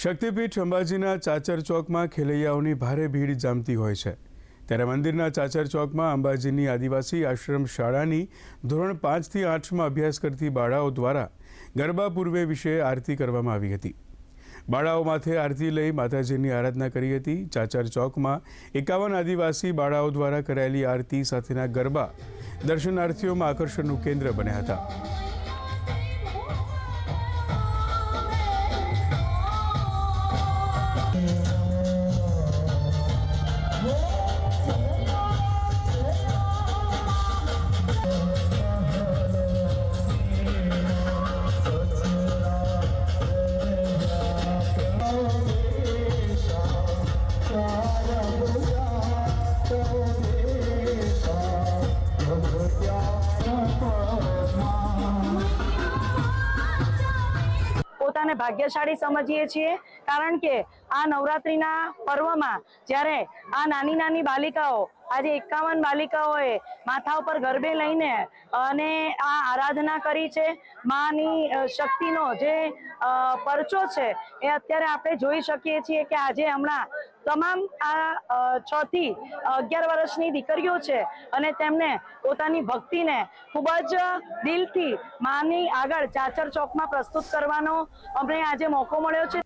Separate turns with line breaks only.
શક્તિપીઠ અંબાજીના ચાચર ચોકમાં ખેલૈયાઓની ભારે ભીડ જામતી હોય છે। ત્યારે મંદિરના ચાચર ચોકમાં અંબાજીની આદિવાસી આશ્રમ શાળાની ધોરણ 5 થી 8માં અભ્યાસ કરતી બાળાઓ દ્વારા ગરબા પૂર્વે વિશે આરતી કરવામાં આવી હતી। બાળાઓ માથે આરતી લઈ માતાજીની આરાધના કરી હતી। ચાચર ચોકમાં 51 આદિવાસી બાળાઓ દ્વારા કરાયેલી આરતી સાથેના ગરબા દર્શનાર્થીઓમાં આકર્ષણનું કેન્દ્ર બન્યા હતા।
પોતાને ભાગ્યશાળી સમજીએ છીએ, કારણ કે આ નવરાત્રીના પર્વમાં જ્યારે આ નાની નાની બાલિકાઓ આજે 51 બાલિકાઓએ માથા ઉપર ગરબે લઈને અને આ આરાધના કરી છે। માની શક્તિનો જે પરચો છે એ અત્યારે આપણે જોઈ શકીએ છીએ કે આજે હમણાં તમામ આ 6 થી 11 વર્ષની દીકરીઓ છે અને તેમને પોતાની ભક્તિને ખૂબ જ દિલથી માની આગળ ચાચર ચોકમાં પ્રસ્તુત કરવાનો અમને આજે મોકો મળ્યો છે।